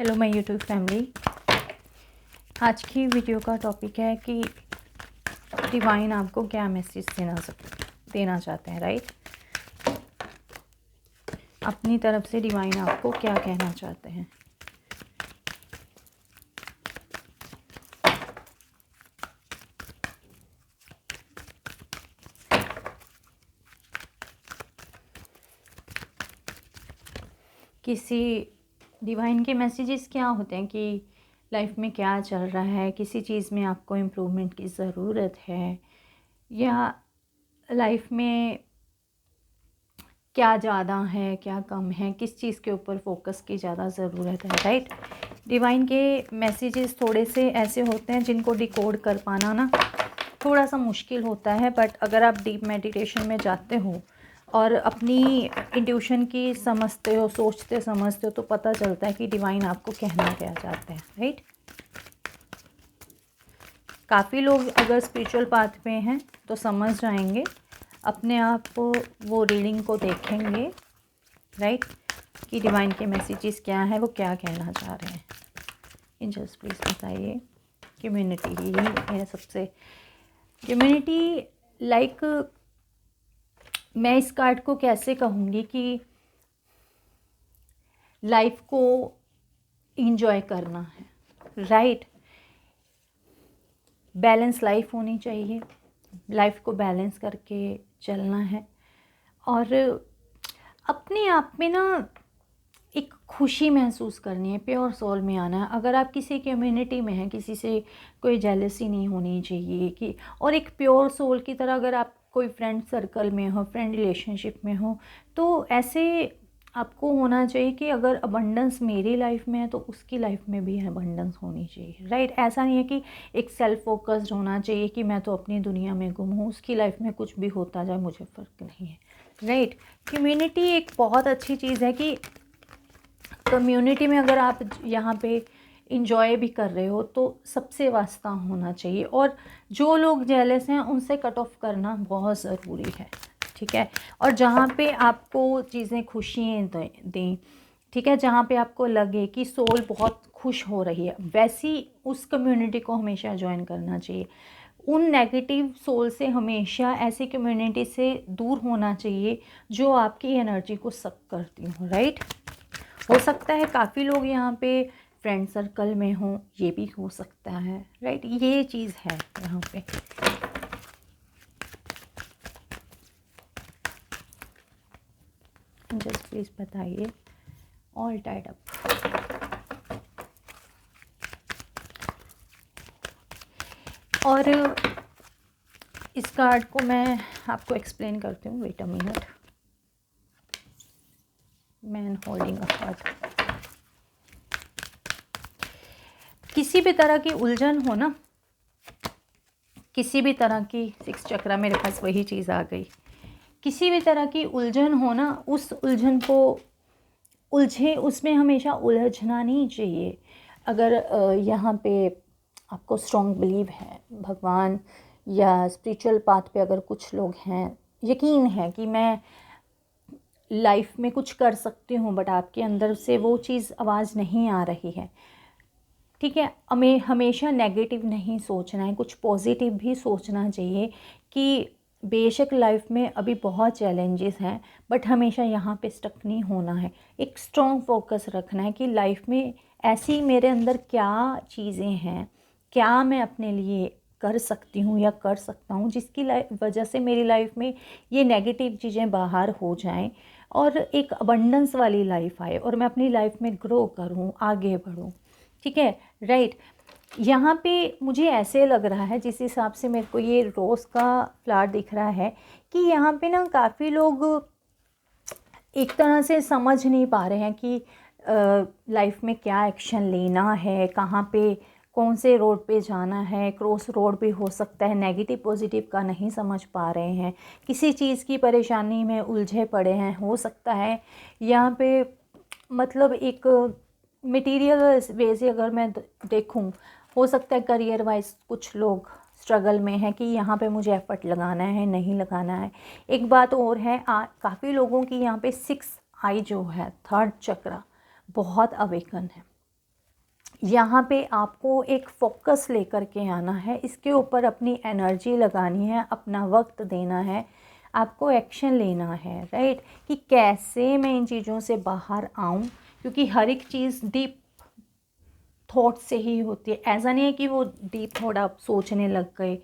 Hello my YouTube family. आज की video का टॉपिक है कि डिवाइन आपको क्या मैसेज देना चाहते हैं, राइट। अपनी तरफ से डिवाइन आपको क्या कहना चाहते हैं। किसी डिवाइन के मैसेजेस क्या होते हैं कि लाइफ में क्या चल रहा है, किसी चीज़ में आपको इम्प्रूवमेंट की ज़रूरत है, या लाइफ में क्या ज़्यादा है क्या कम है, किस चीज़ के ऊपर फोकस की ज़्यादा ज़रूरत है, राइट। डिवाइन के मैसेजेस थोड़े से ऐसे होते हैं जिनको डिकोड कर पाना ना थोड़ा सा मुश्किल होता है, बट अगर आप डीप मेडिटेशन में जाते हो और अपनी इंट्यूशन की समझते हो, सोचते समझते हो, तो पता चलता है कि डिवाइन आपको कहना क्या चाहते हैं, राइट। काफ़ी लोग अगर स्पिरिचुअल पाथ पे हैं तो समझ जाएंगे, अपने आप वो रीडिंग को देखेंगे, राइट, कि डिवाइन के मैसेजेस क्या है, वो क्या कहना चाह रहे हैं। एंजल्स प्लीज़ बताइए। कम्युनिटी ही है सबसे। कम्युनिटी लाइक मैं इस कार्ड को कैसे कहूँगी कि लाइफ को इंजॉय करना है, राइट। बैलेंस लाइफ होनी चाहिए, लाइफ को बैलेंस करके चलना है और अपने आप में ना एक खुशी महसूस करनी है, प्योर सोल में आना है। अगर आप किसी कम्युनिटी में हैं, किसी से कोई जेलसी नहीं होनी चाहिए कि, और एक प्योर सोल की तरह अगर आप कोई फ्रेंड सर्कल में हो, फ्रेंड रिलेशनशिप में हो, तो ऐसे आपको होना चाहिए कि अगर अबंडेंस मेरी लाइफ में है तो उसकी लाइफ में भी अबंडेंस होनी चाहिए, राइट। ऐसा नहीं है कि एक सेल्फ फोकस्ड होना चाहिए कि मैं तो अपनी दुनिया में गुम हूँ, उसकी लाइफ में कुछ भी होता जाए मुझे फ़र्क नहीं है, राइट। कम्युनिटी एक बहुत अच्छी चीज़ है कि कम्युनिटी में अगर आप यहाँ पे इंजॉय भी कर रहे हो तो सबसे वास्ता होना चाहिए, और जो लोग जेलस हैं उनसे कट ऑफ करना बहुत ज़रूरी है, ठीक है। और जहाँ पे आपको चीज़ें खुशियाँ दें, ठीक है, जहाँ पे आपको लगे कि सोल बहुत खुश हो रही है, वैसी उस कम्युनिटी को हमेशा ज्वाइन करना चाहिए। उन नेगेटिव सोल से हमेशा ऐसी कम्युनिटी से दूर होना चाहिए जो आपकी एनर्जी को सक करती हो, राइट। हो सकता है काफ़ी लोग यहाँ पे फ्रेंड सर्कल में हों, ये भी हो सकता है, राइट। ये चीज़ है यहाँ पे। जस्ट प्लीज़ बताइए। All tied up. और इस कार्ड को मैं आपको एक्सप्लेन करती हूँ। Wait a minute. Man holding a card. किसी भी तरह की उलझन हो ना, किसी भी तरह की, 6 चक्रा मेरे पास वही चीज़ आ गई। किसी भी तरह की उलझन हो ना, उस उलझन को उलझे, उसमें हमेशा उलझना नहीं चाहिए। अगर यहाँ पे आपको स्ट्रॉन्ग बिलीव है भगवान या स्पिरिचुअल पाथ पे, अगर कुछ लोग हैं, यकीन है कि मैं लाइफ में कुछ कर सकती हूँ, बट आपके अंदर से वो चीज़ आवाज़ नहीं आ रही है, ठीक है। हमें हमेशा नेगेटिव नहीं सोचना है, कुछ पॉजिटिव भी सोचना चाहिए कि बेशक लाइफ में अभी बहुत चैलेंजेस हैं, बट हमेशा यहाँ पे स्टक नहीं होना है। एक स्ट्रॉन्ग फोकस रखना है कि लाइफ में ऐसी मेरे अंदर क्या चीज़ें हैं, क्या मैं अपने लिए कर सकती हूँ या कर सकता हूँ, जिसकी वजह से मेरी लाइफ में ये नेगेटिव चीज़ें बाहर हो जाएं और एक अबंडेंस वाली लाइफ आए और मैं अपनी लाइफ में ग्रो करूँ, आगे बढ़ूँ, ठीक है, राइट। यहाँ पे मुझे ऐसे लग रहा है, जिस हिसाब से मेरे को ये रोज़ का फ्लावर दिख रहा है, कि यहाँ पे ना काफ़ी लोग एक तरह से समझ नहीं पा रहे हैं कि लाइफ में क्या एक्शन लेना है, कहाँ पे कौन से रोड पे जाना है। क्रॉस रोड भी हो सकता है, नेगेटिव पॉजिटिव का नहीं समझ पा रहे हैं, किसी चीज़ की परेशानी में उलझे पड़े हैं। हो सकता है यहाँ पे मतलब एक मटेरियल वे से अगर मैं देखूं, हो सकता है करियर वाइज कुछ लोग स्ट्रगल में है कि यहाँ पे मुझे एफर्ट लगाना है नहीं लगाना है। एक बात और है, काफ़ी लोगों की यहाँ पे 6 आई जो है, 3rd चक्रा बहुत अवेकन है, यहाँ पे आपको एक फोकस लेकर के आना है, इसके ऊपर अपनी एनर्जी लगानी है, अपना वक्त देना है, आपको एक्शन लेना है, राइट, कि कैसे मैं इन चीज़ों से बाहर आऊँ, क्योंकि हर एक चीज़ डीप थॉट से ही होती है। ऐसा नहीं है कि वो डीप थॉट आप सोचने लग गए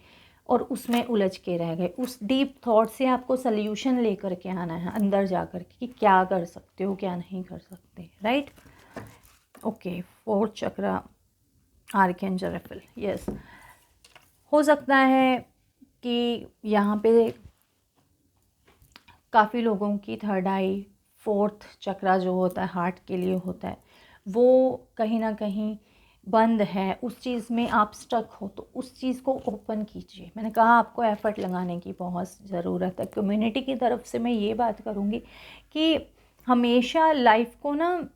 और उसमें उलझ के रह गए। उस डीप थॉट से आपको सल्यूशन लेकर के आना है अंदर जा कर के, कि क्या कर सकते हो, क्या नहीं कर सकते, राइट। ओके, फोर्थ चक्र, आर्कएंजल राफेल, यस। हो सकता है कि यहाँ पे काफ़ी लोगों की थर्ड आई, फोर्थ चक्रा जो होता है हार्ट के लिए होता है, वो कहीं ना कहीं बंद है, उस चीज़ में आप स्टक हो, तो उस चीज़ को ओपन कीजिए। मैंने कहा आपको एफ़र्ट लगाने की बहुत ज़रूरत है। कम्युनिटी की तरफ से मैं ये बात करूँगी कि हमेशा लाइफ को ना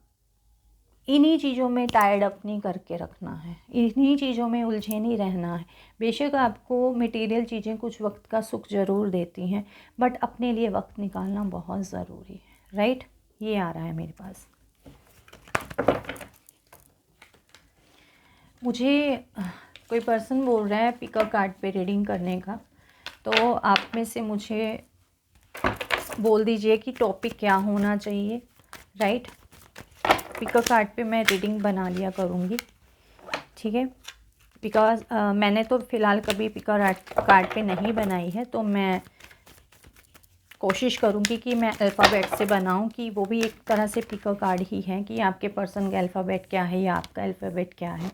इन्हीं चीज़ों में टायर्ड अप नहीं करके रखना है, इन्हीं चीज़ों में उलझे नहीं रहना है। बेशक आपको मटेरियल चीज़ें कुछ वक्त का सुख ज़रूर देती हैं, बट अपने लिए वक्त निकालना बहुत ज़रूरी है, राइट। ये आ रहा है मेरे पास। मुझे कोई पर्सन बोल रहा है पिक अ कार्ड पे रीडिंग करने का, तो आप में से मुझे बोल दीजिए कि टॉपिक क्या होना चाहिए, राइट। पिक अ कार्ड पे मैं रीडिंग बना लिया करूँगी, ठीक है, बिकॉज मैंने तो फ़िलहाल कभी पिक अ कार्ड पे नहीं बनाई है, तो मैं कोशिश करूँगी कि मैं अल्फ़ाबेट से बनाऊँ, कि वो भी एक तरह से पिक अ कार्ड ही है, कि आपके पर्सन का अल्फ़ाबेट क्या है या आपका अल्फ़ाबेट क्या है,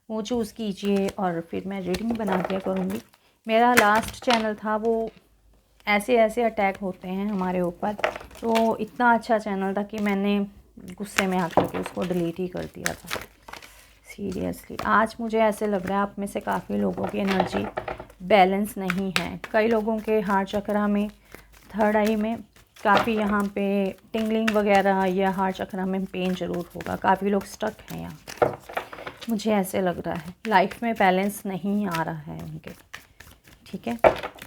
वो चूज़ कीजिए और फिर मैं रीडिंग बना दिया करूँगी। मेरा लास्ट चैनल था, वो ऐसे ऐसे अटैक होते हैं हमारे ऊपर, तो इतना अच्छा चैनल था कि मैंने गुस्से में आकर के उसको डिलीट ही कर दिया था, सीरियसली। आज मुझे ऐसे लग रहा है आप में से काफ़ी लोगों की एनर्जी बैलेंस नहीं है। कई लोगों के हार्ट चक्रा में, थर्ड आई में काफ़ी यहाँ पे टिंगलिंग वगैरह या हार्ट चक्रा में पेन ज़रूर होगा। काफ़ी लोग स्टक हैं यहाँ, मुझे ऐसे लग रहा है लाइफ में बैलेंस नहीं आ रहा है उनके, ठीक है,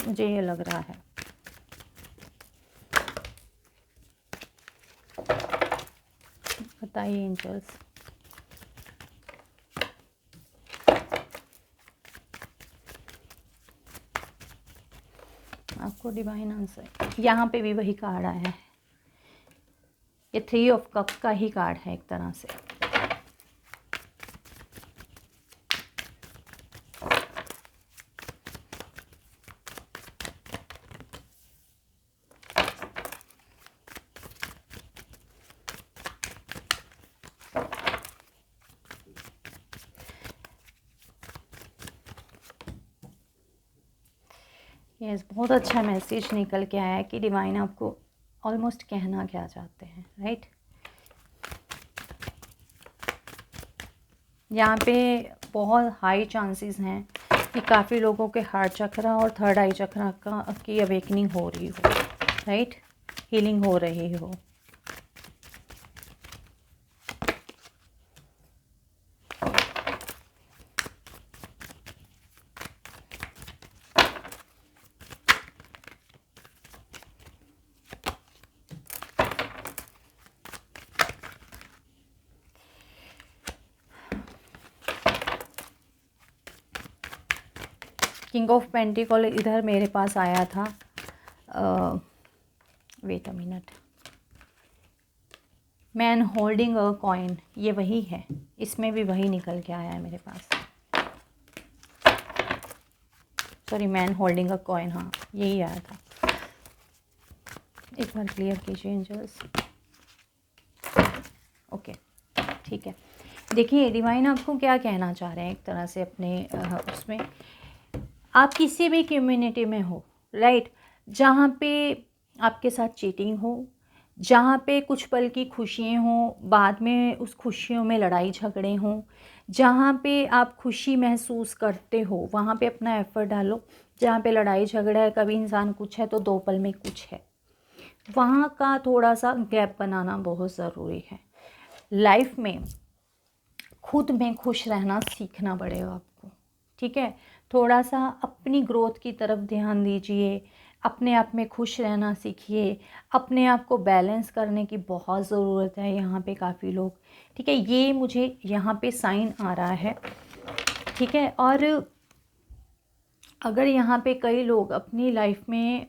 मुझे ये लग रहा है। बताइए एंजल्स। आपको डिवाइन आंसर, यहाँ पे भी वही कार्ड आया है, ये 3 ऑफ कप्स का ही कार्ड है एक तरह से। यस, बहुत अच्छा मैसेज निकल के आया है कि डिवाइन आपको ऑलमोस्ट कहना क्या चाहते हैं, राइट। यहाँ पे बहुत हाई चांसेस हैं कि काफ़ी लोगों के हार्ट चक्रा और थर्ड आई चक्रा की अवेकनिंग हो रही हो, राइट, हीलिंग हो रही हो। किंग ऑफ पेंटिकल इधर मेरे पास आया था, wait a minute, man holding a coin, ये वही है, इसमें भी वही निकल के आया है मेरे पास। Sorry, man holding a coin, हाँ यही आया था। एक बार क्लियर कीजिए एंजल्स। ओके, ठीक है। देखिए डिवाइन आपको क्या कहना चाह रहे हैं एक तरह से अपने उसमें, आप किसी भी कम्युनिटी में हो, राइट, जहाँ पे आपके साथ चीटिंग हो, जहाँ पे कुछ पल की खुशियाँ हों, बाद में उस खुशियों में लड़ाई झगड़े हों, जहाँ पे आप खुशी महसूस करते हो वहाँ पे अपना एफ़र्ट डालो। जहाँ पे लड़ाई झगड़ा है, कभी इंसान कुछ है तो 2 पल में कुछ है, वहाँ का थोड़ा सा गैप बनाना बहुत ज़रूरी है। लाइफ में खुद में खुश रहना सीखना पड़ेगा आपको, ठीक है। थोड़ा सा अपनी ग्रोथ की तरफ ध्यान दीजिए, अपने आप में खुश रहना सीखिए। अपने आप को बैलेंस करने की बहुत ज़रूरत है यहाँ पे काफ़ी लोग, ठीक है, ये मुझे यहाँ पे साइन आ रहा है, ठीक है। और अगर यहाँ पे कई लोग अपनी लाइफ में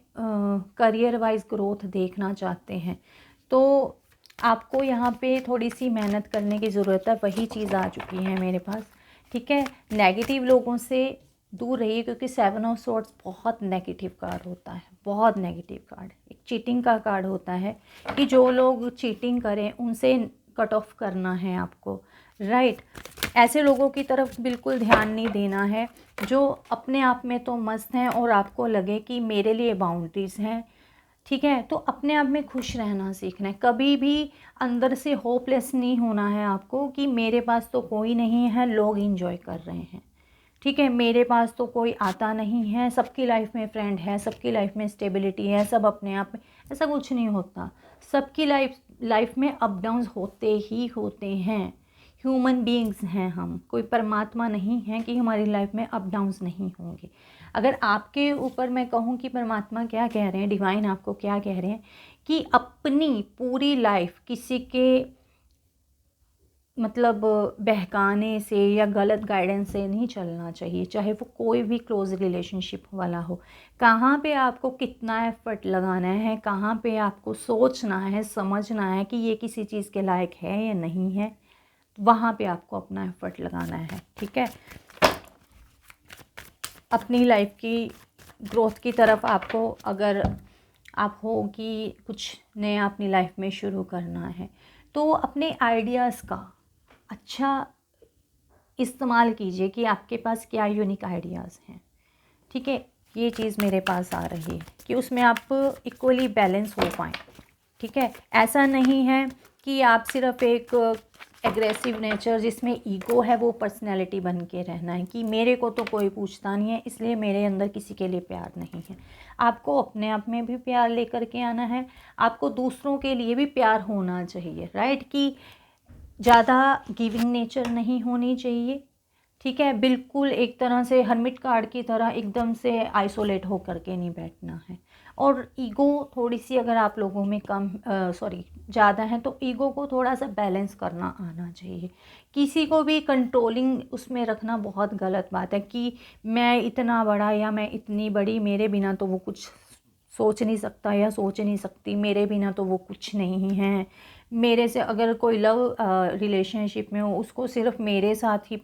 करियर वाइज ग्रोथ देखना चाहते हैं तो आपको यहाँ पे थोड़ी सी मेहनत करने की ज़रूरत है। वही चीज़ आ चुकी है मेरे पास, ठीक है। नेगेटिव लोगों से दूर रहिए, क्योंकि 7 ऑफ स्वॉर्ड्स बहुत नेगेटिव कार्ड होता है, बहुत नेगेटिव कार्ड, एक चीटिंग का कार्ड होता है कि जो लोग चीटिंग करें उनसे कट ऑफ करना है आपको, राइट। ऐसे लोगों की तरफ बिल्कुल ध्यान नहीं देना है जो अपने आप में तो मस्त हैं और आपको लगे कि मेरे लिए बाउंड्रीज़ हैं, ठीक है। तो अपने आप में खुश रहना सीखना है, कभी भी अंदर से होपलेस नहीं होना है आपको कि मेरे पास तो कोई नहीं है, लोग इंजॉय कर रहे हैं, ठीक है, मेरे पास तो कोई आता नहीं है, सबकी लाइफ में फ्रेंड है, सबकी लाइफ में स्टेबिलिटी है, सब अपने आप में। ऐसा कुछ नहीं होता, सबकी लाइफ में अप डाउन्स होते ही होते हैं। ह्यूमन बीइंग्स हैं हम, कोई परमात्मा नहीं है कि हमारी लाइफ में अप डाउन्स नहीं होंगे। अगर आपके ऊपर मैं कहूँ कि परमात्मा क्या कह रहे हैं, डिवाइन आपको क्या कह रहे हैं, कि अपनी पूरी लाइफ किसी के मतलब बहकाने से या गलत गाइडेंस से नहीं चलना चाहिए, चाहे वो कोई भी क्लोज रिलेशनशिप वाला हो। कहाँ पे आपको कितना एफर्ट लगाना है, कहाँ पे आपको सोचना है, समझना है कि ये किसी चीज़ के लायक है या नहीं है, वहाँ पे आपको अपना एफर्ट लगाना है, ठीक है। अपनी लाइफ की ग्रोथ की तरफ आपको, अगर आप हो कि कुछ नया अपनी लाइफ में शुरू करना है, तो अपने आइडियाज़ का अच्छा इस्तेमाल कीजिए कि आपके पास क्या यूनिक आइडियाज़ हैं, ठीक है। ये चीज़ मेरे पास आ रही है कि उसमें आप इक्वली बैलेंस हो पाएँ, ठीक है। ऐसा नहीं है कि आप सिर्फ एक एग्रेसिव नेचर जिसमें ईगो है वो पर्सनैलिटी बन के रहना है कि मेरे को तो कोई पूछता नहीं है इसलिए मेरे अंदर किसी के लिए प्यार नहीं है। आपको अपने आप में भी प्यार लेकर के आना है, आपको दूसरों के लिए भी प्यार होना चाहिए, राइट। कि ज़्यादा गिविंग नेचर नहीं होनी चाहिए, ठीक है। बिल्कुल एक तरह से हर्मिट कार्ड की तरह एकदम से आइसोलेट होकर के नहीं बैठना है। और ईगो थोड़ी सी अगर आप लोगों में कम ज़्यादा है तो ईगो को थोड़ा सा बैलेंस करना आना चाहिए। किसी को भी कंट्रोलिंग उसमें रखना बहुत गलत बात है कि मैं इतना बड़ा या मैं इतनी बड़ी, मेरे बिना तो वो कुछ सोच नहीं सकता या सोच नहीं सकती, मेरे बिना तो वो कुछ नहीं है। मेरे से अगर कोई लव रिलेशनशिप में हो उसको सिर्फ मेरे साथ ही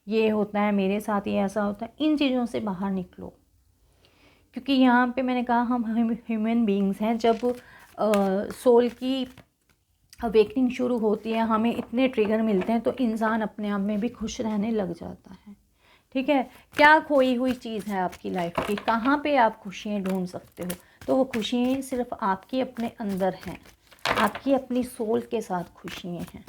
ये होता है, मेरे साथ ही ऐसा होता है, इन चीज़ों से बाहर निकलो। क्योंकि यहाँ पे मैंने कहा हम ह्यूमन बीइंग्स हैं, जब सोल की अवेकनिंग शुरू होती है हमें इतने ट्रिगर मिलते हैं तो इंसान अपने आप में भी खुश रहने लग जाता है, ठीक है। क्या खोई हुई चीज़ है आपकी लाइफ की, कहाँ पे आप खुशियाँ ढूंढ सकते हो, तो वो खुशियाँ सिर्फ आपकी अपने अंदर हैं, आपकी अपनी सोल के साथ खुशियाँ हैं।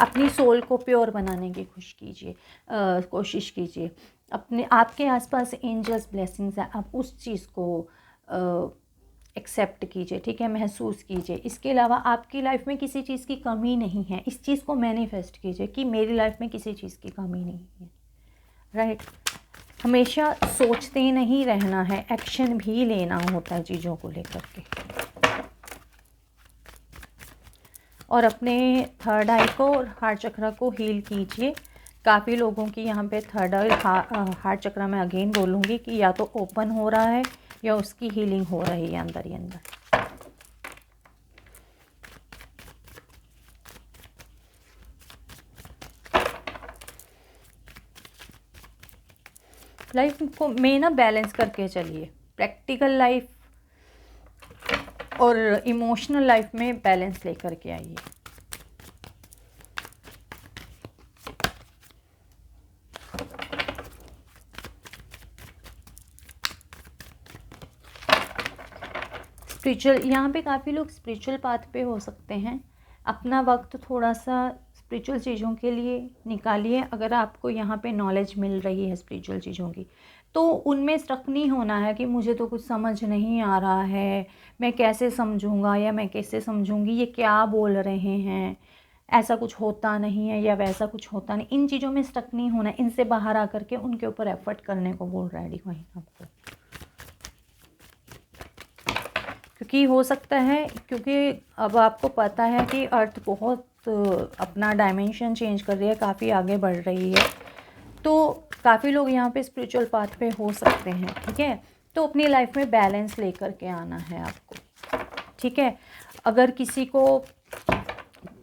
अपनी सोल को प्योर बनाने की कोशिश कीजिए। अपने आपके आसपास एंजल्स ब्लेसिंग्स हैं, आप उस चीज़ को एक्सेप्ट कीजिए, ठीक है, महसूस कीजिए। इसके अलावा आपकी लाइफ में किसी चीज़ की कमी नहीं है, इस चीज़ को मैनिफेस्ट कीजिए कि मेरी लाइफ में किसी चीज़ की कमी नहीं है, राइट। हमेशा सोचते नहीं रहना है, एक्शन भी लेना होता है चीज़ों को लेकर के। और अपने थर्ड आई को और हार्ट चक्रा को हील कीजिए। काफ़ी लोगों की यहाँ पे थर्ड आई हार्ट चक्रा में अगेन बोलूँगी कि या तो ओपन हो रहा है या उसकी हीलिंग हो रही है अंदर ही अंदर। लाइफ को में ना बैलेंस करके चलिए, प्रैक्टिकल लाइफ और इमोशनल लाइफ में बैलेंस लेकर के आइए। स्पिरिचुअल, यहाँ पे काफ़ी लोग स्पिरिचुअल पाथ पे हो सकते हैं। अपना वक्त थोड़ा सा स्पिरिचुअल चीज़ों के लिए निकालिए। अगर आपको यहाँ पे नॉलेज मिल रही है स्पिरिचुअल चीज़ों की तो उनमें स्टक नहीं होना है कि मुझे तो कुछ समझ नहीं आ रहा है, मैं कैसे समझूंगा या मैं कैसे समझूंगी, ये क्या बोल रहे हैं, ऐसा कुछ होता नहीं है या वैसा कुछ होता नहीं। इन चीज़ों में स्टक नहीं होना है, इनसे बाहर आकर के उनके ऊपर एफर्ट करने को बोल रहा है डिवाइन आपको। क्योंकि हो सकता है, क्योंकि अब आपको पता है कि अर्थ बहुत अपना डायमेंशन चेंज कर रही है, काफ़ी आगे बढ़ रही है, तो काफ़ी लोग यहाँ पे स्पिरिचुअल पाथ पे हो सकते हैं। ठीक है, तो अपनी लाइफ में बैलेंस लेकर के आना है आपको। ठीक है, अगर किसी को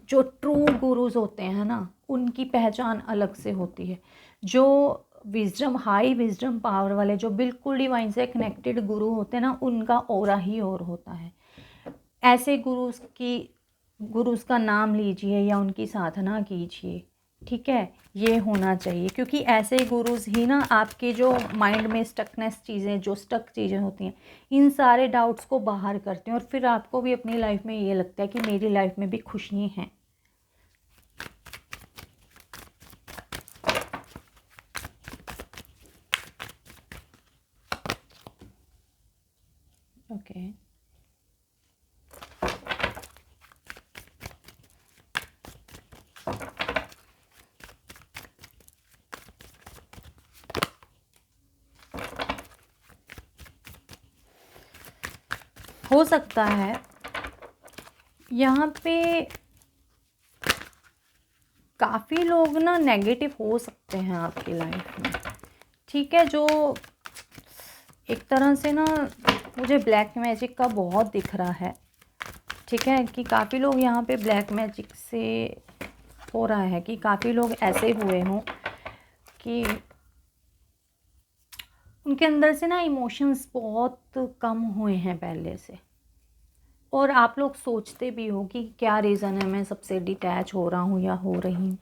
जो ट्रू गुरुज होते हैं ना, उनकी पहचान अलग से होती है। जो विजडम, हाई विजडम पावर वाले, जो बिल्कुल डिवाइन से कनेक्टेड गुरु होते हैं ना, उनका ऑरा ही और होता है। ऐसे गुरुज का नाम लीजिए या उनकी साधना कीजिए। ठीक है, ये होना चाहिए, क्योंकि ऐसे गुरुज ही ना आपके जो माइंड में स्टकनेस चीज़ें, जो स्टक चीज़ें होती हैं, इन सारे डाउट्स को बाहर करते हैं, और फिर आपको भी अपनी लाइफ में ये लगता है कि मेरी लाइफ में भी खुशी है। ओके, हो सकता है यहाँ पे काफ़ी लोग ना नेगेटिव हो सकते हैं आपकी लाइफ में। ठीक है, जो एक तरह से ना मुझे ब्लैक मैजिक का बहुत दिख रहा है। ठीक है, कि काफ़ी लोग यहाँ पे ब्लैक मैजिक से हो रहा है कि काफ़ी लोग ऐसे हुए हों कि उनके अंदर से ना इमोशंस बहुत कम हुए हैं पहले से, और आप लोग सोचते भी हो कि क्या रीज़न है मैं सबसे डिटैच हो रहा हूँ या हो रही हूँ,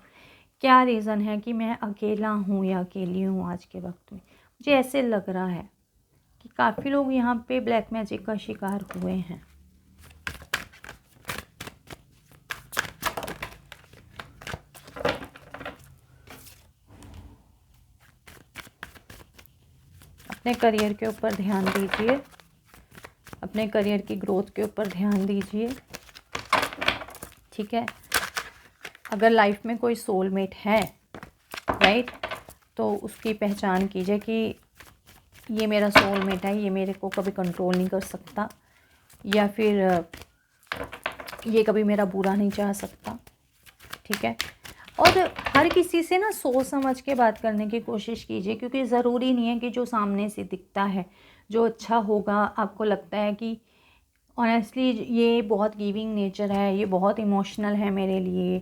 क्या रीज़न है कि मैं अकेला हूँ या अकेली हूँ आज के वक्त में। मुझे ऐसे लग रहा है कि काफ़ी लोग यहाँ पे ब्लैक मैजिक का शिकार हुए हैं। अपने करियर के ऊपर ध्यान दीजिए, अपने करियर की ग्रोथ के ऊपर ध्यान दीजिए। ठीक है, अगर लाइफ में कोई सोलमेट है, राइट, तो उसकी पहचान कीजिए कि ये मेरा सोलमेट है, ये मेरे को कभी कंट्रोल नहीं कर सकता, या फिर ये कभी मेरा बुरा नहीं चाह सकता। ठीक है, और हर किसी से ना सोच समझ के बात करने की कोशिश कीजिए, क्योंकि ज़रूरी नहीं है कि जो सामने से दिखता है, जो अच्छा होगा, आपको लगता है कि ऑनेस्टली ये बहुत गिविंग नेचर है, ये बहुत इमोशनल है मेरे लिए,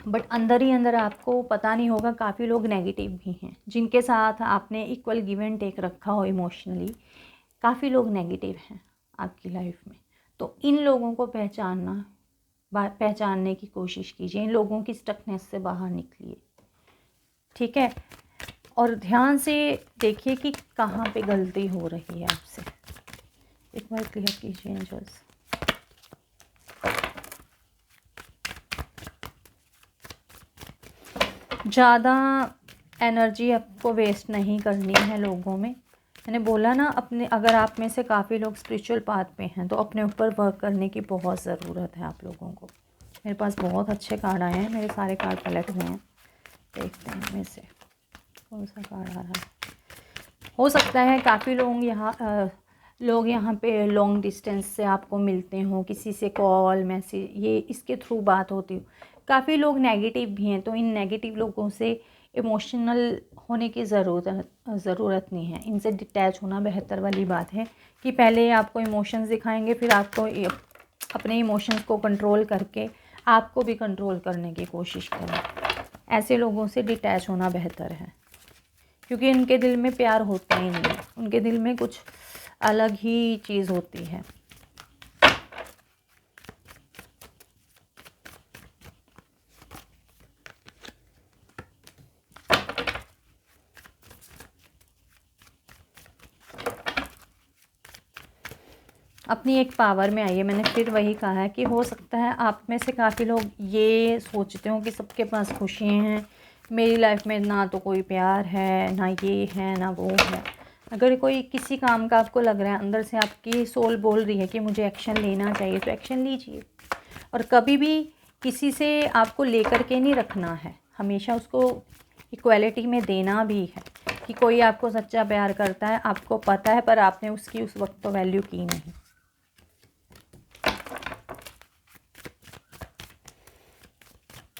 बट अंदर ही अंदर आपको पता नहीं होगा काफ़ी लोग नेगेटिव भी हैं, जिनके साथ आपने इक्वल गिव एंड टेक रखा हो इमोशनली। काफ़ी लोग नेगेटिव हैं आपकी लाइफ में, तो इन लोगों को पहचानने की कोशिश कीजिए, इन लोगों की स्टकनेस से बाहर निकलिए। ठीक है, और ध्यान से देखिए कि कहाँ पे गलती हो रही है आपसे। एक बार क्लियर कीजिए एंजल्स। ज़्यादा एनर्जी आपको वेस्ट नहीं करनी है लोगों में। मैंने बोला ना, अपने, अगर आप में से काफ़ी लोग स्पिरिचुअल पाथ पे हैं तो अपने ऊपर वर्क करने की बहुत ज़रूरत है आप लोगों को। मेरे पास बहुत अच्छे कार्ड आए हैं, मेरे सारे कार्ड पलट हुए हैं, देखते हैं इनमें से कौन सा कार्ड आ रहा है। हो सकता है काफ़ी लोग यहाँ पे लॉन्ग डिस्टेंस से आपको मिलते हों, किसी से कॉल मैसेज ये इसके थ्रू बात होती हो। काफ़ी लोग नेगेटिव भी हैं, तो इन नेगेटिव लोगों से इमोशनल होने की ज़रूरत नहीं है, इनसे डिटैच होना बेहतर वाली बात है। कि पहले आपको इमोशंस दिखाएंगे, फिर आपको अपने इमोशंस को कंट्रोल करके आपको भी कंट्रोल करने की कोशिश करें। ऐसे लोगों से डिटैच होना बेहतर है, क्योंकि उनके दिल में प्यार होता ही नहीं है, उनके दिल में कुछ अलग ही चीज़ होती है। अपनी एक पावर में आइए। मैंने फिर वही कहा है कि हो सकता है आप में से काफ़ी लोग ये सोचते हो कि सबके पास खुशियाँ हैं, मेरी लाइफ में ना तो कोई प्यार है, ना ये है, ना वो है। अगर कोई किसी काम का आपको लग रहा है, अंदर से आपकी सोल बोल रही है कि मुझे एक्शन लेना चाहिए, तो एक्शन लीजिए। और कभी भी किसी से आपको लेकर के नहीं रखना है, हमेशा उसको इक्वालिटी में देना भी है। कि कोई आपको सच्चा प्यार करता है, आपको पता है, पर आपने उसकी उस वक्त तो वैल्यू की नहीं।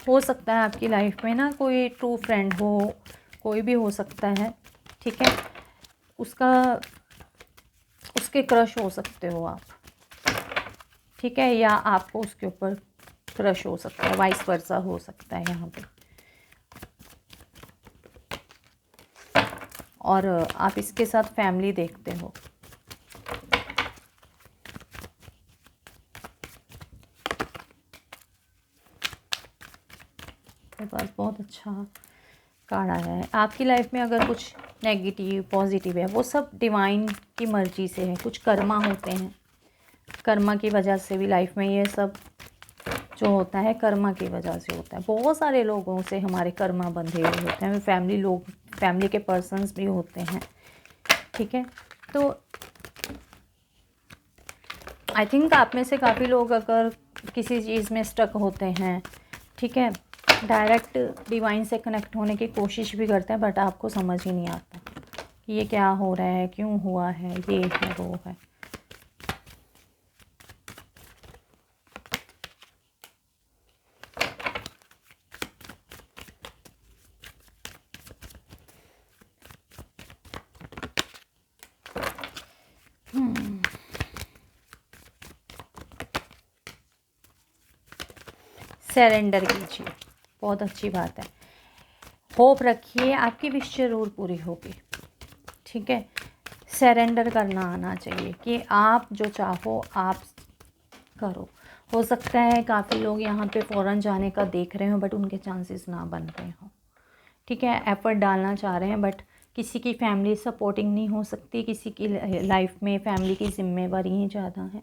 हो सकता है आपकी लाइफ में ना कोई ट्रू फ्रेंड हो, कोई भी हो सकता है, ठीक है। उसके क्रश हो सकते हो आप, ठीक है, या आपको उसके ऊपर क्रश हो सकता है, वाइस वर्सा हो सकता है यहाँ पे। और आप इसके साथ फैमिली देखते हो। मेरे पास बहुत अच्छा कार्ड आया है। आपकी लाइफ में अगर कुछ नेगेटिव पॉजिटिव है, वो सब डिवाइन की मर्जी से है। कुछ कर्मा होते हैं, कर्मा की वजह से भी लाइफ में ये सब जो होता है कर्मा की वजह से होता है। बहुत सारे लोगों से हमारे कर्मा बंधे हुए होते हैं, फैमिली के पर्सन्स भी होते हैं, ठीक है। तो आई थिंक आप में से काफ़ी लोग अगर किसी चीज़ में स्टक होते हैं, ठीक है, डायरेक्ट डिवाइन से कनेक्ट होने की कोशिश भी करते हैं, बट आपको समझ ही नहीं आता कि ये क्या हो रहा है, क्यों हुआ है, ये है वो है। सरेंडर कीजिए, बहुत अच्छी बात है। होप रखिए, आपकी विश जरूर पूरी होगी, ठीक है। सरेंडर करना आना चाहिए कि आप जो चाहो आप करो। हो सकता है काफ़ी लोग यहाँ पे फ़ौरन जाने का देख रहे हो, बट उनके चांसेस ना बन रहे हो, ठीक है। एफ़र्ट डालना चाह रहे हैं, बट किसी की फैमिली सपोर्टिंग नहीं हो सकती, किसी की लाइफ में फैमिली की जिम्मेवारी ही ज़्यादा है,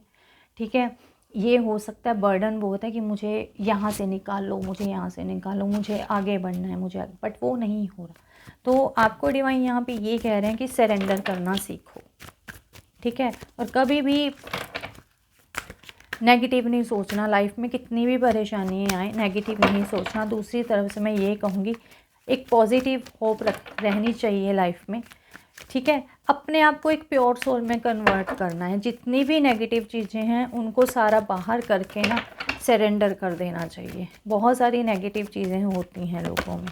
ठीक है। ये हो सकता है बर्डन बहुत है कि मुझे यहाँ से निकाल लो, मुझे यहाँ से निकालो, मुझे आगे बढ़ना है, मुझे आगे, बट वो नहीं हो रहा। तो आपको डिवाइन यहाँ पे ये कह रहे हैं कि सरेंडर करना सीखो, ठीक है। और कभी भी नेगेटिव नहीं सोचना। लाइफ में कितनी भी परेशानी आए, नेगेटिव नहीं सोचना। दूसरी तरफ से मैं ये कहूँगी, एक पॉजिटिव होप रहनी चाहिए लाइफ में, ठीक है। अपने आप को एक प्योर सोल में कन्वर्ट करना है। जितनी भी नेगेटिव चीज़ें हैं उनको सारा बाहर करके ना सरेंडर कर देना चाहिए। बहुत सारी नेगेटिव चीज़ें होती हैं लोगों में।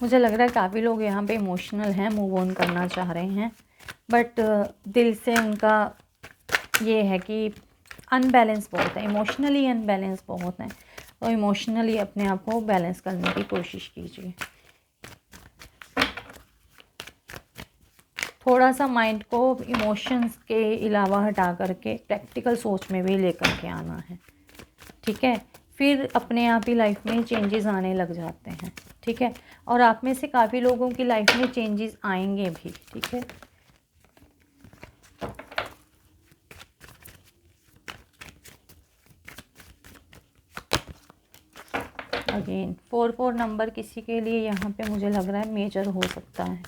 मुझे लग रहा है काफ़ी लोग यहाँ पे इमोशनल हैं, मूव ऑन करना चाह रहे हैं, बट दिल से उनका ये है कि अनबैलेंस बहुत है, इमोशनली अनबैलेंस बहुत है। तो इमोशनली अपने आप को बैलेंस करने की कोशिश कीजिए। थोड़ा सा माइंड को इमोशंस के अलावा हटा करके प्रैक्टिकल सोच में भी लेकर के आना है, ठीक है। फिर अपने आप ही लाइफ में चेंजेस आने लग जाते हैं, ठीक है। और आप में से काफ़ी लोगों की लाइफ में चेंजेस आएंगे भी, ठीक है। अगेन 4 नंबर किसी के लिए यहाँ पे मुझे लग रहा है मेजर हो सकता है।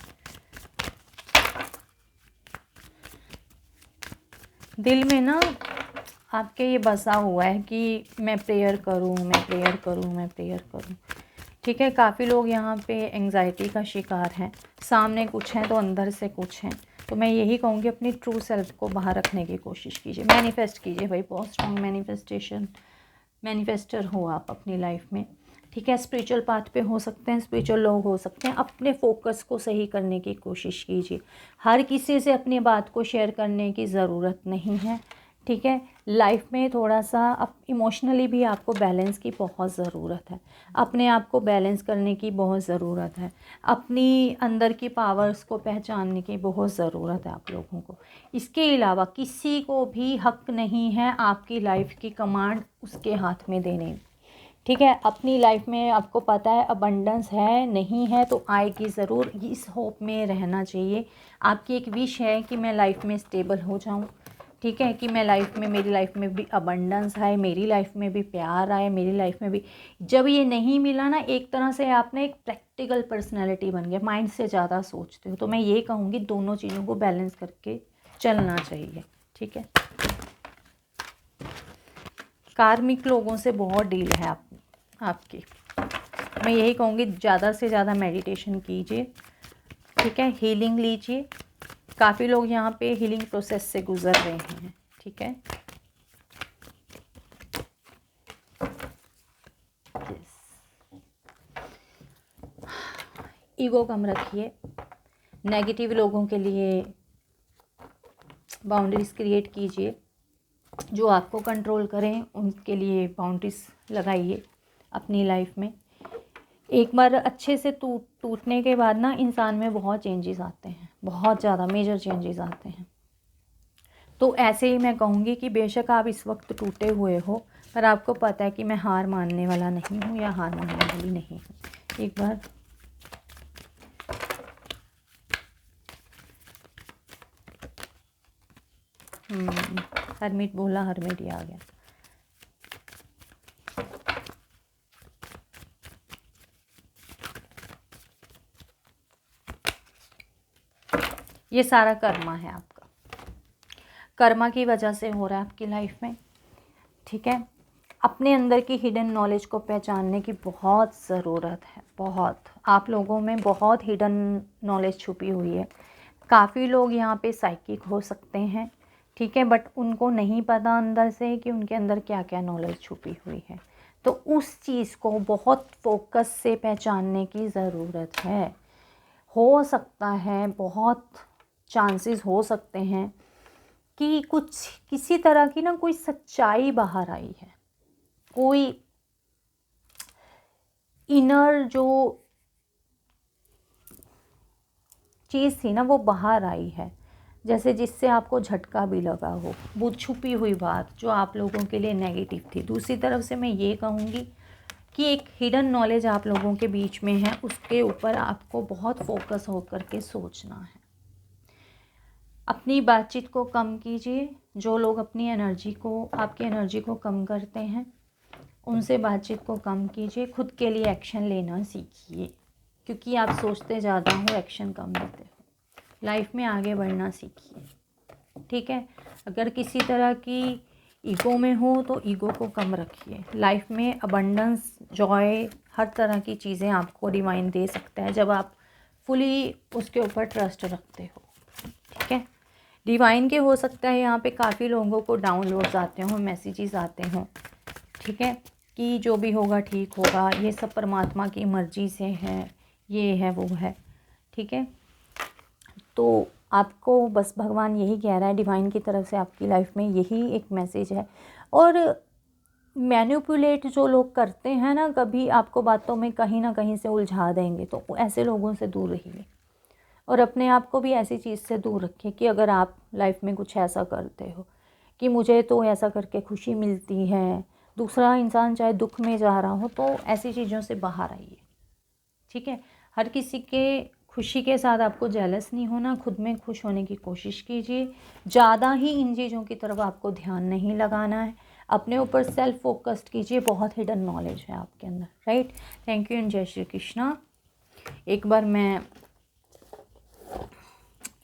दिल में ना आपके ये बसा हुआ है कि मैं प्रेयर करूँ, मैं प्रेयर करूँ, मैं प्रेयर करूँ, ठीक है। काफ़ी लोग यहाँ पे एंजाइटी का शिकार हैं। सामने कुछ हैं तो अंदर से कुछ हैं। तो मैं यही कहूँगी अपनी ट्रू सेल्फ को बाहर रखने की कोशिश कीजिए, मैनिफेस्ट कीजिए भाई। बहुत स्ट्रॉन्ग मैनिफेस्टर हो आप अपनी लाइफ में, ठीक है। स्पिरिचुअल पाथ पे हो सकते हैं, स्पिरिचुअल लोग हो सकते हैं। अपने फोकस को सही करने की कोशिश कीजिए। हर किसी से अपनी बात को शेयर करने की ज़रूरत नहीं है, ठीक है। लाइफ में थोड़ा सा इमोशनली भी आपको बैलेंस की बहुत ज़रूरत है। अपने आप को बैलेंस करने की बहुत ज़रूरत है। अपनी अंदर की पावर्स को पहचानने की बहुत ज़रूरत है आप लोगों को। इसके अलावा किसी को भी हक नहीं है आपकी लाइफ की कमांड उसके हाथ में देने, ठीक है। अपनी लाइफ में आपको पता है अबंडेंस है, नहीं है तो आएगी ज़रूर, इस होप में रहना चाहिए। आपकी एक विश है कि मैं लाइफ में स्टेबल हो जाऊं, ठीक है, कि मैं लाइफ में, मेरी लाइफ में भी अबंडेंस आए, मेरी लाइफ में भी प्यार आए, मेरी लाइफ में भी। जब ये नहीं मिला ना, एक तरह से आपने एक प्रैक्टिकल पर्सनैलिटी बन गया, माइंड से ज़्यादा सोचते हो। तो मैं ये कहूँगी दोनों चीज़ों को बैलेंस करके चलना चाहिए, ठीक है। कार्मिक लोगों से बहुत डील है आपकी। मैं यही कहूँगी ज़्यादा से ज़्यादा मेडिटेशन कीजिए, ठीक है, हीलिंग लीजिए। काफ़ी लोग यहाँ पे हीलिंग प्रोसेस से गुजर रहे हैं, ठीक है। ईगो कम रखिए, नेगेटिव लोगों के लिए बाउंड्रीज क्रिएट कीजिए, जो आपको कंट्रोल करें उनके लिए बाउंड्रीज लगाइए अपनी लाइफ में। एक बार अच्छे से टूटने के बाद ना इंसान में बहुत चेंजेस आते हैं, बहुत ज़्यादा मेजर चेंजेस आते हैं। तो ऐसे ही मैं कहूँगी कि बेशक आप इस वक्त टूटे हुए हो, पर आपको पता है कि मैं हार मानने वाला नहीं हूँ या हार मानने वाली नहीं हूँ। एक बार हरमिट बोला, हरमिट ही आ गया। ये सारा कर्मा है आपका, कर्मा की वजह से हो रहा है आपकी लाइफ में, ठीक है। अपने अंदर की हिडन नॉलेज को पहचानने की बहुत ज़रूरत है, बहुत। आप लोगों में बहुत हिडन नॉलेज छुपी हुई है। काफ़ी लोग यहाँ पे साइकिक हो सकते हैं, ठीक है, बट उनको नहीं पता अंदर से कि उनके अंदर क्या क्या नॉलेज छुपी हुई है। तो उस चीज़ को बहुत फोकस से पहचानने की ज़रूरत है। हो सकता है, बहुत चांसेस हो सकते हैं कि कुछ किसी तरह की ना कोई सच्चाई बाहर आई है, कोई इनर जो चीज़ थी ना वो बाहर आई है, जैसे जिससे आपको झटका भी लगा हो, वो छुपी हुई बात जो आप लोगों के लिए नेगेटिव थी। दूसरी तरफ से मैं ये कहूँगी कि एक हिडन नॉलेज आप लोगों के बीच में है, उसके ऊपर आपको बहुत फोकस होकर के सोचना है। अपनी बातचीत को कम कीजिए। जो लोग अपनी एनर्जी को, आपकी एनर्जी को कम करते हैं, उनसे बातचीत को कम कीजिए। खुद के लिए एक्शन लेना सीखिए, क्योंकि आप सोचते ज़्यादा हो, एक्शन कम लेते हो। लाइफ में आगे बढ़ना सीखिए, ठीक है। अगर किसी तरह की ईगो में हो तो ईगो को कम रखिए। लाइफ में अबंडेंस, जॉय, हर तरह की चीज़ें आपको डिवाइन दे सकता है जब आप फुली उसके ऊपर ट्रस्ट रखते हो, ठीक है। डिवाइन के हो सकता है यहाँ पे काफ़ी लोगों को डाउनलोड्स आते हों, मैसेजेस आते हों, ठीक है, कि जो भी होगा ठीक होगा, ये सब परमात्मा की मर्ज़ी से है, ये है वो है, ठीक है। तो आपको बस भगवान यही कह रहा है, डिवाइन की तरफ से आपकी लाइफ में यही एक मैसेज है। और मैनिपुलेट जो लोग करते हैं ना, कभी आपको बातों में कहीं ना कहीं से उलझा देंगे, तो ऐसे लोगों से दूर रहिए। और अपने आप को भी ऐसी चीज़ से दूर रखिए कि अगर आप लाइफ में कुछ ऐसा करते हो कि मुझे तो ऐसा करके खुशी मिलती है, दूसरा इंसान चाहे दुख में जा रहा हो, तो ऐसी चीज़ों से बाहर आइए, ठीक है। हर किसी के खुशी के साथ आपको जेलस नहीं होना, खुद में खुश होने की कोशिश कीजिए। ज़्यादा ही इन चीज़ों की तरफ आपको ध्यान नहीं लगाना है, अपने ऊपर सेल्फ फोकस्ड कीजिए। बहुत हिडन नॉलेज है आपके अंदर, राइट। थैंक यू एंड जय श्री कृष्णा। एक बार मैं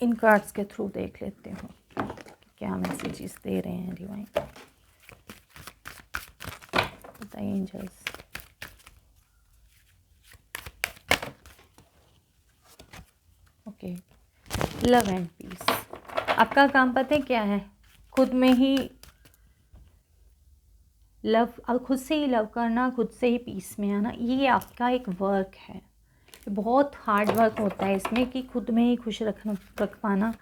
इन कार्ड्स के थ्रू देख लेती हूँ क्या मैसेजेस दे रहे हैं डिवाइन। बताइए angels. Okay, love and peace. आपका काम पता है क्या है? खुद में ही लव, खुद से ही लव करना, खुद से ही पीस में आना, ये आपका एक वर्क है। बहुत हार्ड वर्क होता है इसमें कि खुद में ही खुश रख पाना।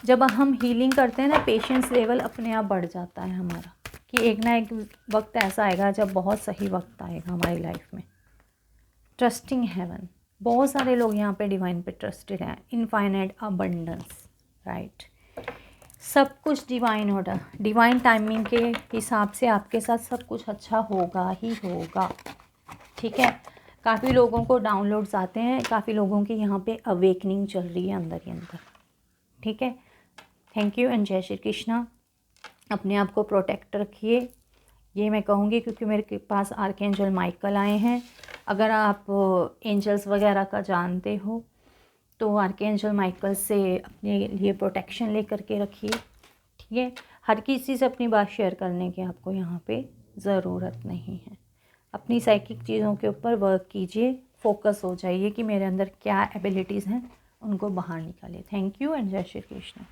जब हम हीलिंग करते हैं ना, पेशेंस लेवल अपने आप बढ़ जाता है हमारा, कि एक ना एक वक्त ऐसा आएगा जब बहुत सही वक्त आएगा हमारी लाइफ में। ट्रस्टिंग हेवन, बहुत सारे लोग यहाँ पे डिवाइन पे ट्रस्टेड हैं। Infinite abundance, right. सब कुछ डिवाइन ऑर्डर, डिवाइन टाइमिंग के हिसाब से आपके साथ सब कुछ अच्छा होगा ही होगा, ठीक है। काफ़ी लोगों को डाउनलोड्स आते हैं, काफ़ी लोगों की यहाँ पे अवेकनिंग चल रही है अंदर ही अंदर, ठीक है। थैंक यू एंड जय श्री कृष्णा। अपने आप को प्रोटेक्ट रखिए, ये मैं कहूँगी, क्योंकि मेरे पास आर्कएंजल माइकल आए हैं। अगर आप एंजल्स वगैरह का जानते हो तो आर्कएंजल माइकल से अपने लिए प्रोटेक्शन ले करके रखिए, ठीक है। हर किसी से अपनी बात शेयर करने की आपको यहाँ पे ज़रूरत नहीं है। अपनी साइकिक चीज़ों के ऊपर वर्क कीजिए, फोकस हो जाइए कि मेरे अंदर क्या एबिलिटीज़ हैं, उनको बाहर निकालिए। थैंक यू एंड जय श्री कृष्ण।